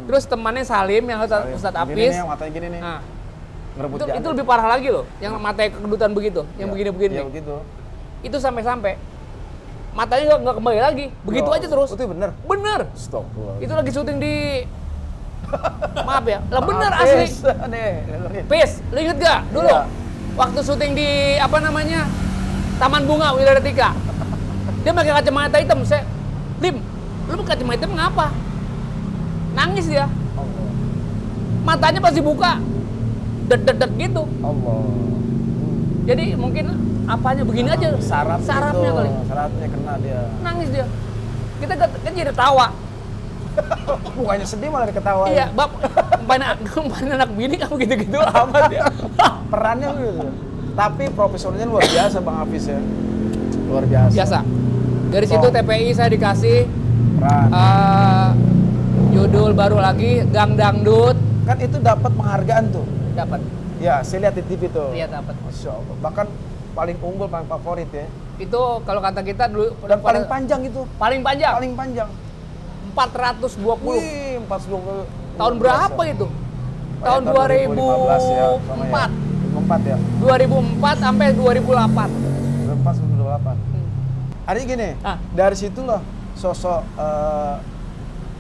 terus temannya Salim yang Ustadz Gini Apis. nih, yang matanya gini nih. Nah, Ngerebut itu jantung. lebih parah lagi loh, yang matanya kekedutan begitu, yang Iya, begini-begini. Iya begitu. Itu sampai matanya nggak kembali lagi, begitu Loh, aja terus. Itu bener. Bener. Stop. Itu lagi syuting di maaf ya, lah bener asli. Pis, lu inget gak dulu? Iya. Waktu syuting di apa namanya Taman Bunga Wilaretika, dia pakai kacamata hitam. Saya, Lim, lu pakai kacamata hitam ngapa? Nangis dia, Allah. matanya pasti buka, det gitu. Allah. Jadi mungkin apanya begini aja, sarafnya itu, kali. Sarafnya kena dia. Nangis dia. Kita kan jadi tawa. Bukannya sedih malah diketawain. Iya, umpan anak bini kan begitu-gitu amat ya. Perannya gitu. Tapi profesionalnya luar biasa Bang Hafiz ya. Luar biasa. Biasa. Dari situ TPI saya dikasih Peran. judul baru lagi Gang Dangdut. Kan itu dapat penghargaan tuh. Dapat. Ya, saya lihat di TV tuh. Lihat dapat. Masya Allah. Bahkan paling unggul, paling favorit ya. Itu kalau kata kita dulu Dan paling panjang itu. paling panjang Paling panjang. 420. Wih, 420. Tahun Luar berapa biasa. itu? tahun 2015 ya, sama 2004. ya. 2004 sampai 2008. 2004 sampai 2008. Ada gini, dari situlah sosok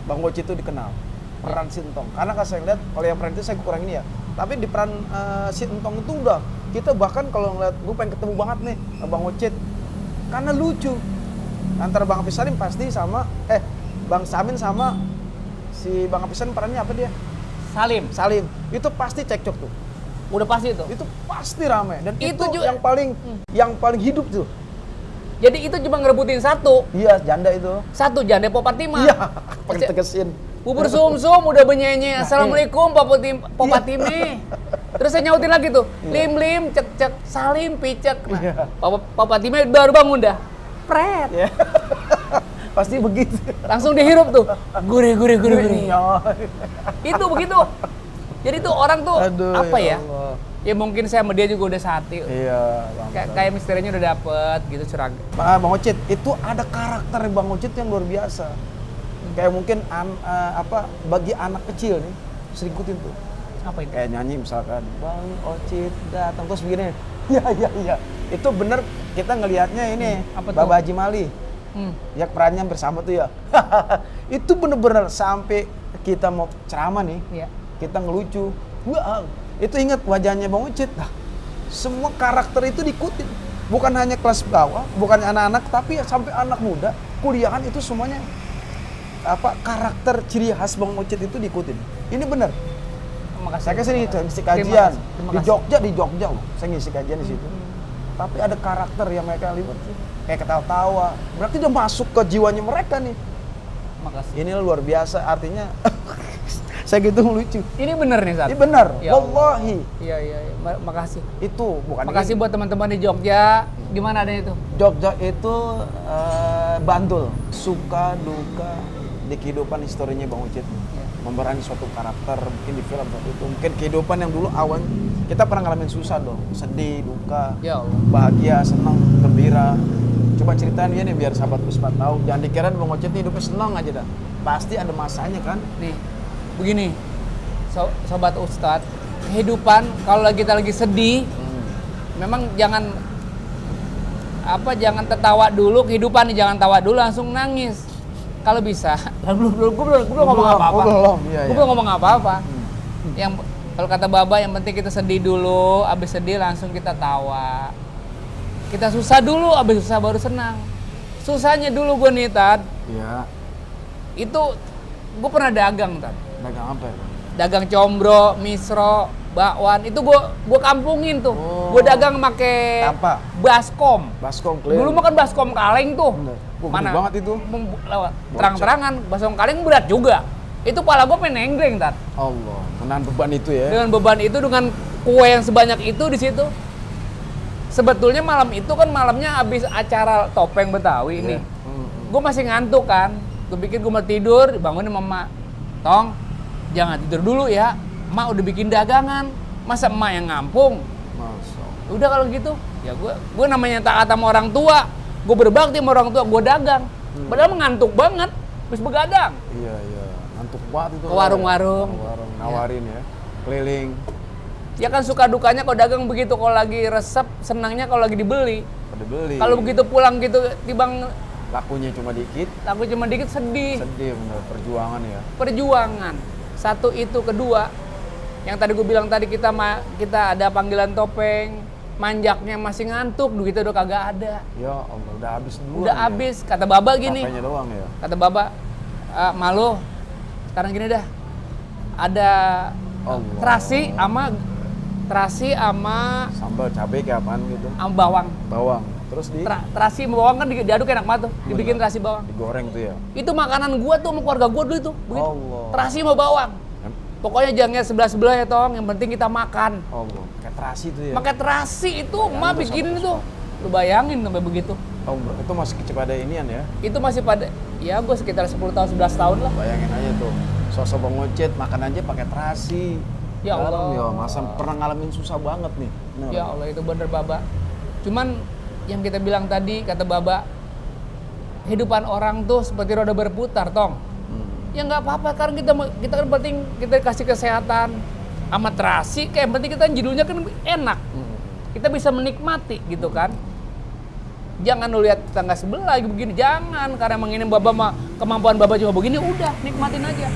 Bang Oce itu dikenal. Peran si Entong. Karena kalau saya lihat, kalau yang peran itu saya kurang ini ya. Tapi di peran si Entong itu udah, kita bahkan kalau ngeliat, gue pengen ketemu banget nih Bang Oce. Karena lucu. Antara Bang Hafiz Salim pasti sama, Bang Samin sama si Bang Hafiz Salim perannya apa dia? Salim. Itu pasti cekcok tuh. Udah pasti itu. Itu pasti rame. Dan itu juga yang paling hidup tuh. Jadi itu cuma ngerebutin satu. Iya, janda itu. Satu janda Popatima. Iya, pakai tegesin. Bubur sum-sum udah benyenye. Assalamualaikum Popatime. Terus saya nyautin lagi tuh. Lim cek Salim picek. Nah, Popatime baru bangun dah. Pret. Iya. Pasti begitu. Langsung dihirup tuh. Gurih. Itu begitu. Jadi tuh orang tuh apa ya? Allah. Ya mungkin saya sama dia juga udah sehati. Iya, Kayak misterinya udah dapet gitu curang. Bang Ocit, itu ada karakter Bang Ocit yang luar biasa. Kayak mungkin bagi anak kecil nih, sering ikutin tuh. Apa itu? Kayak nyanyi misalkan, Bang Ocit datang terus begini. Iya. Itu bener kita ngelihatnya ini, Apa tuh? Baba Haji Mali. Ya perannya bersama tuh ya. Itu bener-bener sampai kita mau ceramah nih, Iya. kita ngelucu. Wah, itu ingat wajahnya Bang Ocit. Nah, semua karakter itu diikutin. Bukan hanya kelas bawah, bukan anak-anak, tapi sampai anak muda, kuliahan itu semuanya karakter ciri khas Bang Ocit itu diikutin. Ini benar. Saya kesini ngisi kajian di Jogja loh. Saya ngisi kajian di situ. Tapi ada karakter yang mereka libat kayak ketawa-tawa. Berarti udah masuk ke jiwanya mereka nih. Makasih. Ini luar biasa, artinya saya gitu lucu. Ini bener nih, Sat? Ini benar, Ya wallahi. Iya. Makasih. Itu bukan Makasih buat teman-teman di Jogja. Gimana ada itu? Jogja itu Bantul, suka duka di kehidupan historinya Bang Ocit. Memerangi suatu karakter mungkin di film waktu itu. Mungkin kehidupan yang dulu awan kita pernah ngalamin susah dong, sedih, duka, Ya Allah. bahagia, senang, gembira. Coba ceritain ya nih biar sahabat Puspa tahu. Jangan dikira Bang Ocit ini hidupnya senang aja dah. Pasti ada masanya kan. Nih, begini, sobat Ustadz, kehidupan kalau kita lagi sedih, memang jangan tertawa dulu, kehidupan nih jangan tawa dulu langsung nangis. Kalau bisa, gue belum ngomong apa-apa. Gue belum ngomong apa-apa. Yang kalau kata Baba, yang penting kita sedih dulu, abis sedih langsung kita tawa. Kita susah dulu, abis susah baru senang. Susahnya dulu gue nih, Tad. Iya. Itu gue pernah dagang, Tad. Dagang apa ya? Dagang combro, misro, bakwan. Itu gue kampungin tuh. Oh. Gue dagang make Apa? baskom. Baskom keliling. Dulu mah kan baskom kaleng tuh. Bener. Wah, Mana? gede banget itu. Lewat. Terang-terangan, baskom kaleng berat juga. Itu pala gue pengen nenggreng, Tat. Allah, menahan beban itu ya. Dengan beban itu, dengan kue yang sebanyak itu di situ. Sebetulnya malam itu kan malamnya habis acara topeng Betawi nih. Gue masih ngantuk kan. Gue pikir gue mau tidur, bangunin mama. Tong, jangan tidur dulu ya. Emak udah bikin dagangan. Masa emak yang ngampung? Masya Allah. Udah kalau gitu, ya gue namanya taat sama orang tua. Gue berbakti sama orang tua, gue dagang. Padahal mengantuk banget, terus begadang. Iya. Ngantuk banget itu. Ke warung-warung. Warung nawarin ya. Keliling. Ya kan suka dukanya kalau dagang begitu, kalau lagi resep, senangnya kalau lagi dibeli. Pada beli. Kalau begitu pulang gitu, tibang lakunya cuma dikit. laku cuma dikit, sedih. Sedih bener, perjuangan ya. Perjuangan. Satu itu, kedua, yang tadi gue bilang tadi kita ada panggilan topeng, manjaknya masih ngantuk, duitnya udah kagak ada. Ya Allah, udah habis duluan. Udah ya. habis, kata Baba gini. Capeknya doang ya. Kata Baba, malu, sekarang gini dah, ada Allah. terasi sama Sambal cabai kayak apaan gitu. bawang. Bawang. Terus Terasi sama bawang kan diaduk enak banget tuh, dibikin terasi bawang. digoreng tuh ya. Itu makanan gua tuh sama keluarga gua dulu itu, begitu. Allah. Terasi sama bawang. Pokoknya jangan sebelah-sebelah ya Tong, yang penting kita makan. Allah, kayak terasi tuh ya. Pakai terasi itu emak tuh bikin sama itu. Lu bayangin sampai begitu. Allah, itu masih kepada inian ya. Itu masih pada, ya gua sekitar 10 tahun, 11 tahun lah. Bayangin aja tuh, sosok Bang Ocit makan aja pakai terasi. Ya Allah. Ya, masa pernah ngalamin susah banget nih. Bener. Ya Allah, itu bener Baba. Cuman yang kita bilang tadi, kata Baba, kehidupan orang tuh seperti roda berputar, Tong. Ya nggak apa-apa, karena kita kan penting kita kasih kesehatan, sama terasi, kayak yang penting kita judulnya kan enak. Kita bisa menikmati gitu kan. Jangan lu lihat tetangga sebelah lagi begini, jangan, karena emang ini Baba mah kemampuan Baba cuma begini, udah nikmatin aja.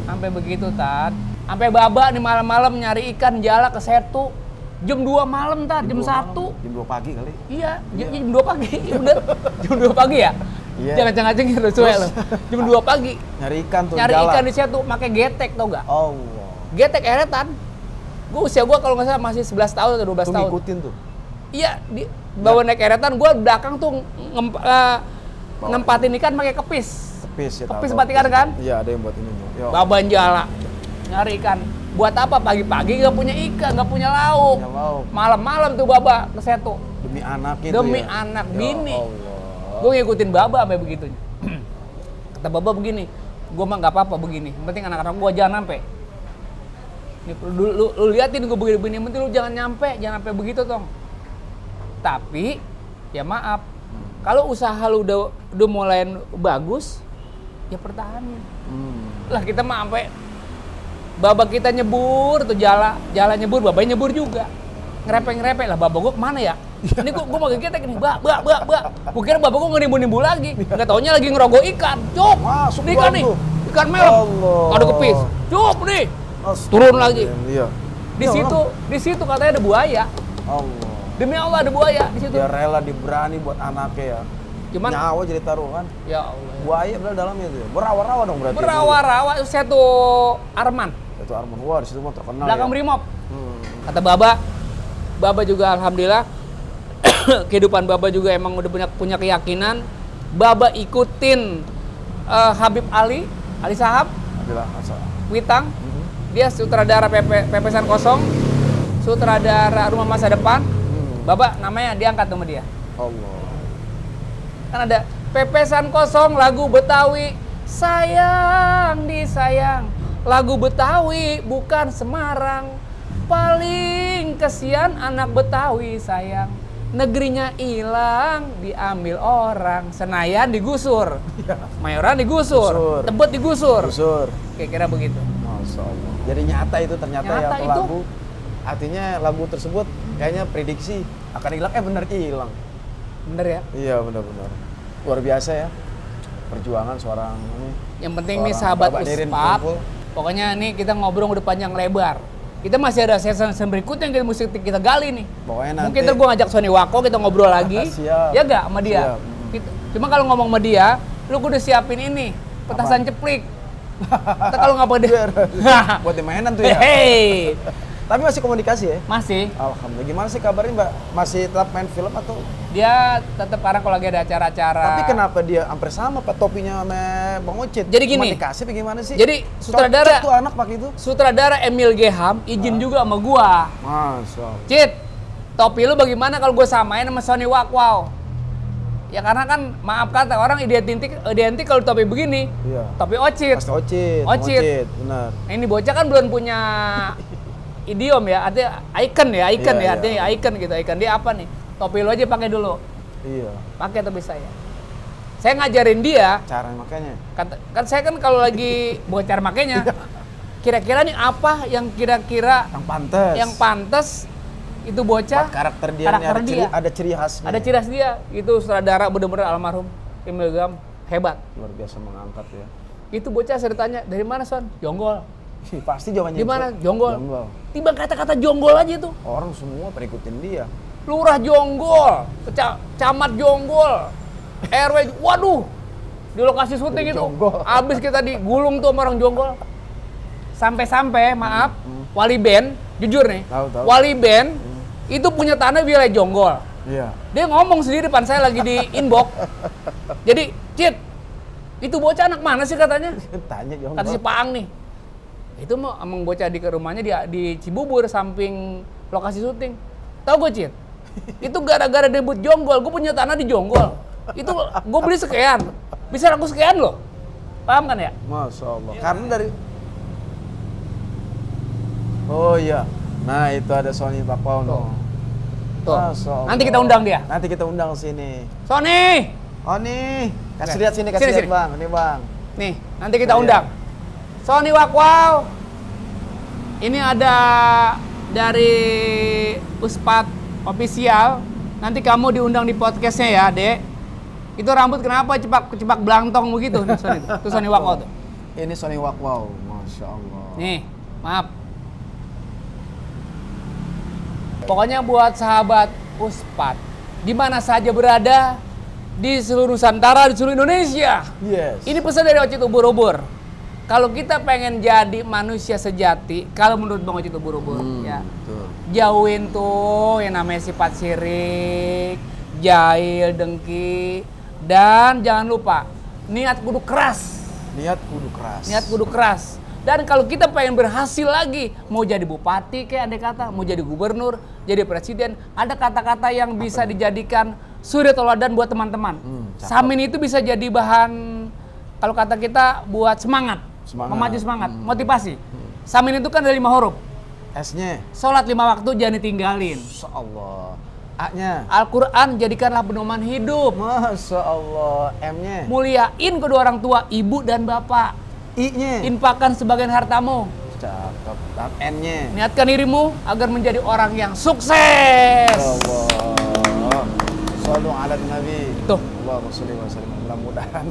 Sampai begitu Tat. Sampai Baba nih malam-malam nyari ikan jala ke Setu. Jam 2 malam Tat, jam 1. Jam 2 pagi kali. Iya, jam 2 pagi. Iya bener. Jam 2 pagi ya? Iya. Jangan cengeng lu cuek lu. Jam 2 pagi. Nyari ikan tuh Nyari jala. ikan di Setu pakai getek tau gak? Allah. Getek eretan. Usia gua kalau nggak salah masih 11 tahun atau 12 Tuh tahun. ngikutin tuh. Iya, bawa naik eretan, gua belakang tuh nempatin ikan pakai kepis. Kepis ya. Kepis tahu. buat ikan kan? Iya, ada yang buat ini. Yo. Baban jala. Nyari ikan. Buat apa pagi-pagi nggak punya ikan, nggak punya lauk. Punya lauk. Malam-malam tuh Baba ke Setu. Demi anak itu Demi ya. anak Ya bini. Allah. Gue ngikutin Baba sampai begitunya. Kata Baba begini, gue mah nggak apa-apa begini. Yang penting anak-anak gue jangan sampai. Nih, lu liatin gue begini-begini, yang penting lu jangan sampai begitu tong. Tapi ya maaf, kalau usaha lu udah mulai bagus, ya pertahanin. Lah kita mah sampai Baba kita nyebur tuh jala nyebur, Baba nyebur juga. Ngerepek lah, Baba gue kemana ya? Ini gue mau gegetek nih, Bak. Gue kira Baba gue ngenimbun-nimbun lagi. Nggak taunya lagi ngerogoh ikan. Cuk, Masuk ini ikan nih. tuh. Ikan melem. Allah. Ada kepis. Cuk nih. Turun lagi. Iya. Di situ katanya ada buaya. Allah. Demi Allah ada buaya di situ. Dia rela diberani buat anaknya ya. Cuman Nyawa jadi taruhan. ya Allah. Buaya bener dalamnya itu ya. Berawa-rawa dong berarti. Berawa-rawa saya tuh Arman. Itu Arman. Wah, di situ mah terkenal Belakang ya. Brimob. Kata Baba juga alhamdulillah kehidupan Baba juga emang udah punya keyakinan. Baba ikutin Habib Ali Sahab, Alhamdulillah. Witang. Dia sutradara Pepesan Kosong, sutradara Rumah Masa Depan. Baba namanya diangkat sama dia. Allah. Kan ada Pepesan Kosong lagu Betawi, sayang disayang. Lagu Betawi bukan Semarang. Paling kesian anak Betawi sayang. Negerinya hilang, diambil orang. Senayan digusur, Mayoran digusur, Tebet digusur. Gusur. Kira-kira begitu. Masya Allah. Jadi nyata itu ternyata Nyata ya itu. lagu. Artinya lagu tersebut kayaknya prediksi akan hilang. Benar hilang. Bener ya? Iya benar-benar. Luar biasa ya. Perjuangan seorang ini. Yang penting nih Seorang sahabat Bapak Nirin Uspap, Kumpul. pokoknya nih kita ngobrol udah panjang lebar. Kita masih ada season berikutnya yang mesti kita gali nih. Pokoknya nanti. Mungkin ntar gue ngajak Sony Wako, kita ngobrol lagi. Siap. Ya gak sama dia? Siap. Cuma kalau ngomong sama dia, lu kudu siapin ini, petasan ceplik. Kita kalau nggak pada Buat di mainan tuh ya. Hey, Tapi masih komunikasi ya? masih. Alhamdulillah. Gimana sih kabarnya Mbak? Masih tetap main film atau? Dia tetap karena kalau lagi ada acara-acara. Tapi kenapa dia hampir sama Pak topinya sama Bang Ocit? Jadi gini. Cuma dikasih bagaimana sih? Jadi sutradara Cocok tuh anak pakai itu. Sutradara Emil Geham izin juga sama gua. Masya Allah. Cit, topi lu bagaimana kalau gue samain sama Sony Wakwau? Ya karena kan maaf kata orang identik kalau topi begini, Iya. topi Ocit. Pasti Ocit. Ocit. Benar. Nah, ini bocah kan belum punya idiom ya, artinya icon ya, Iya, iya. artinya icon gitu. Icon dia apa nih? Topi lu aja pakai dulu. Iya. Pakai topi saya. Saya ngajarin dia, Cara makanya. kan saya kan kalau lagi bukan cara makainya. Kira-kira nih apa yang kira-kira Yang pantas. itu bocah Buat karakter dia, karakter nih, dia. ada ciri khasnya. Ada ciri khas dia. Itu sutradara bener-bener almarhum Emil Geham hebat. Luar biasa mengangkat ya. Itu bocah saya ditanya, dari mana Son? Jonggol. Pasti jawabannya Di mana? itu. Jonggol. Jonggol. Tiba kata-kata jonggol aja itu. Orang semua perikutin dia. Lurah jonggol, camat jonggol, RW, waduh, di lokasi syuting Jadi itu, jonggol. abis kita digulung tuh sama orang jonggol. Sampai-sampai, maaf, Wali Band, jujur nih, Tahu. Wali Band itu punya tanah wilayah jonggol. Iya. Dia ngomong sendiri depan saya lagi di inbox. Jadi, Cit, itu bocah anak mana sih katanya? Tanya jonggol. Kata si Paang nih. Itu mau emang bocah di ke rumahnya di Cibubur samping lokasi syuting. Tahu gue, Cit? Itu gara-gara debut jonggol, gue punya tanah di jonggol. Itu gue beli sekian, bisa laku sekian loh. Paham kan ya? Masya Allah. Karena dari. Oh iya. Nah itu ada Sony Wakwau. Tuh. Masya Allah. Nanti kita undang dia. Nanti kita undang ke sini. Sony! Oh nih. Kasih Oke. lihat sini, kasih Sini, lihat sini. Bang. Ini Bang. Nih, nanti kita Iya. undang. Sony Wakwau. Ini ada dari Uspat Official. Nanti kamu diundang di podcastnya ya, Dek. Itu rambut kenapa cepak belangtong begitu? Nih, Sony. Itu Sony Wakwa tuh. Ini Sony Wakwa, Masya Allah. Nih, maaf. Pokoknya buat sahabat Uspat, di mana saja berada, di seluruh Nusantara, di seluruh Indonesia. Yes. Ini pesan dari Ocit Ubur-Ubur. Kalau kita pengen jadi manusia sejati, kalau menurut Bang Ocit Ubur-Ubur, ya, Betul. jauhin tuh yang namanya sifat sirik, jahil, dengki, dan jangan lupa niat kudu keras. Niat kudu keras. Niat kudu keras. Dan kalau kita pengen berhasil lagi, mau jadi bupati kayak andai kata, mau jadi gubernur, jadi presiden, ada kata-kata yang bisa dijadikan suri tauladan buat teman-teman. Cakep. Samin itu bisa jadi bahan, kalau kata kita, buat semangat. Memacu semangat, motivasi. Samin itu kan ada 5 huruf. S-nya. Sholat 5 waktu jangan ditinggalin. Masya Allah. A-nya. Al-Quran jadikanlah pedoman hidup. Masya Allah. M-nya. Muliain kedua orang tua, ibu dan bapak. I-nya. Infakkan sebagian hartamu. Cakep. Dan N-nya. Niatkan dirimu agar menjadi orang yang sukses. Allah. Shallu ala Nabi. Tuh. Allahumma sholli wa sallim. Mudah-mudahan.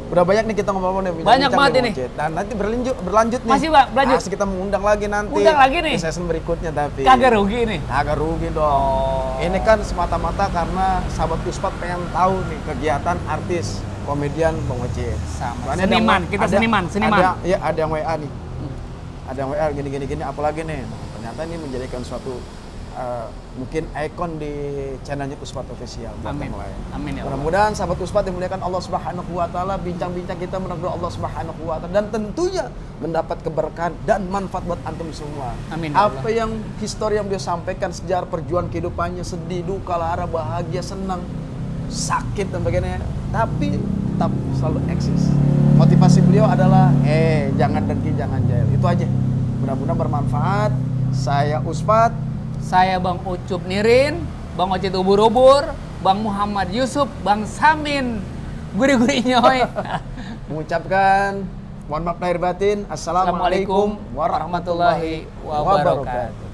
Udah banyak nih kita ngomong nih. Banyak banget ini. Dan nanti berlanjut nih. Masih, Pak, berlanjut. Masih kita mengundang lagi nanti. Undang lagi nih. Di season berikutnya tapi. Kagak rugi nih. Kagak rugi dong. Ini kan semata-mata karena sahabat Uspat pengen tahu nih kegiatan artis komedian Bang Ocit. Sama. Soalnya Seniman, ada- kita ada- seniman. Iya, ada yang WA nih. Ada yang WA gini, apalagi nih. Ternyata ini menjadikan suatu mungkin ikon di channelnya Uspat Official buat Amin. yang lain. Amin ya Allah. Mudah-mudahan sahabat Uspat dimuliakan Allah Subhanahu wa taala, bincang-bincang kita menurut Allah Subhanahu wa taala dan tentunya mendapat keberkahan dan manfaat buat antum semua. Amin ya Allah. Apa yang histori yang beliau sampaikan, sejarah perjuangan kehidupannya, sedih, duka, lara, bahagia, senang, sakit dan sebagainya, tapi tetap selalu eksis. Motivasi beliau adalah jangan dengki, jangan jahil. Itu aja. Mudah-mudahan bermanfaat. Saya Uspat. Saya Bang Ucup Nirin, Bang Ocit Ubur-Ubur, Bang Muhammad Yusuf, Bang Samin, guri-guri nyoy. Mengucapkan mohon maaf lahir batin. Assalamualaikum warahmatullahi wabarakatuh.